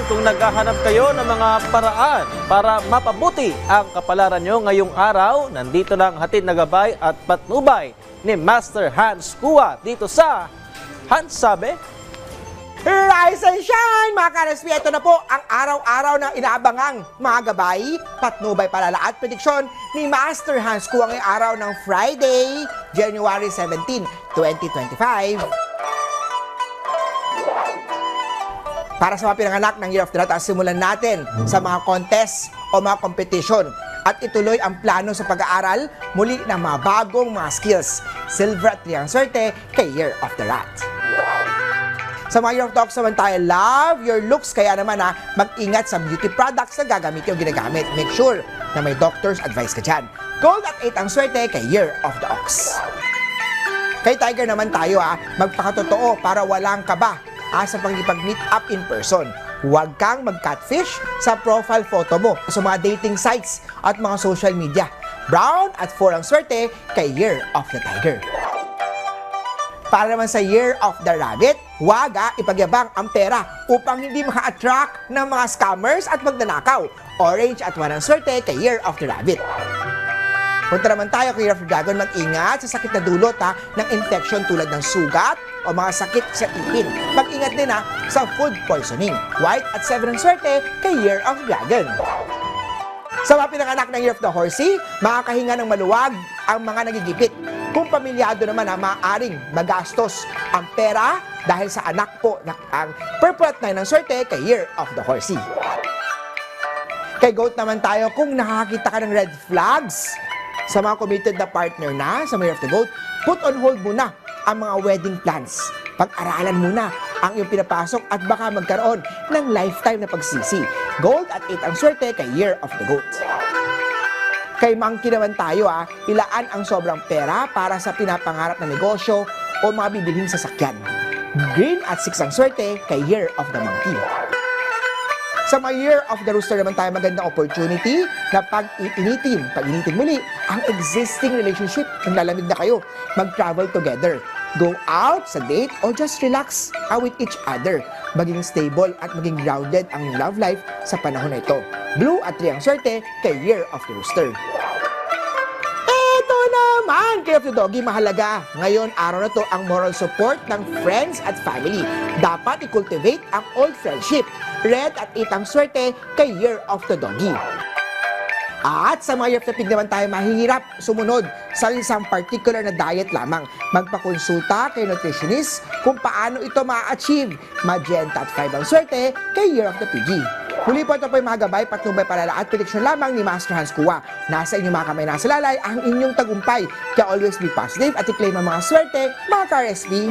kung naghahanap kayo ng mga paraan para mapabuti ang kapalaran nyo ngayong araw, nandito lang hatid na gabay at patnubay ni Master Hans Kua dito sa Hans Sabi. Rise and shine, mga ka-RSP! Ito na po ang araw-araw na inaabangang mga gabay, patnubay, palala at prediksyon ni Master Hans Kua ngayong araw ng Friday, January 17, 2025. Para sa mga pinanganak ng Year of the Rat, simulan natin sa mga contest o mga competition at ituloy ang plano sa pag-aaral muli ng mga bagong mga skills. Silver at Triang Swerte kay Year of the Rat. Sa mga Year of Dogs naman tayo, love your looks. Kaya naman mag-ingat sa beauty products na gagamitin o ginagamit. Make sure na may doctor's advice ka dyan. Gold at 8 ang swerte kay Year of the Ox. Kay Tiger naman tayo, magpakatotoo para walang kaba sa pag-meet up in person. Huwag kang mag-catfish sa profile photo mo sa mga dating sites at mga social media. Brown at 4 ang swerte kay Year of the Tiger. Para naman sa Year of the Rabbit, huwag ipagyabang ang pera upang hindi maka-attract ng mga scammers at magnanakaw. Orange at 1 ang swerte kay Year of the Rabbit. Punta naman tayo kay Year of the Dragon, mag-ingat sa sakit na dulot ng infection tulad ng sugat o mga sakit sa ipin. Mag-ingat din sa food poisoning. White at 7 ang swerte kay Year of the Dragon. Sa mga pinanganak ng Year of the Horsey, makakahinga ng maluwag ang mga nagigipit. Kung pamilyado naman maaaring magastos ang pera dahil sa anak po ang purple at 9 ng swerte kay Year of the Horsey. Kay Goat naman tayo, kung nakakita ka ng red flags sa mga committed na partner na sa Year of the Goat, put on hold muna ang mga wedding plans. Pag-aralan muna ang iyong pinapasok at baka magkaroon ng lifetime na pagsisi. Gold at 8 ang swerte kay Year of the Goat. Kay Monkey naman tayo, ilaan ang sobrang pera para sa pinapangarap na negosyo o mga bibilhin sa sakyan. Green at 6 ang swerte kay Year of the Monkey. Sa mga Year of the Rooster naman tayo, magandang opportunity na pag-initin muli ang existing relationship. Kung lalamig na kayo, mag-travel together. Go out sa date o just relax with each other. Maging stable at maging grounded ang love life sa panahon na ito. Blue at 3 ang swerte kay Year of the Rooster. Ito naman, kay of the Doggy, mahalaga. Ngayon, araw na to ang moral support ng friends at family. Dapat i-cultivate ang old friendship. Red at 8 ang swerte kay Year of the Doggy. At sa mga Year of the Pig naman tayo, mahihirap sumunod sa isang particular na diet lamang. Magpakonsulta kay nutritionist kung paano ito ma-achieve. Magenta at 5 ang swerte kay Year of the Piggy. Huli po ito po yung mga gabay, patnubay, palala at prediksyon lamang ni Master Hans Kua. Nasa inyong mga kamay, nasa lalay ang inyong tagumpay. Kaya always be positive at i-claim ang mga swerte, mga ka-RSP.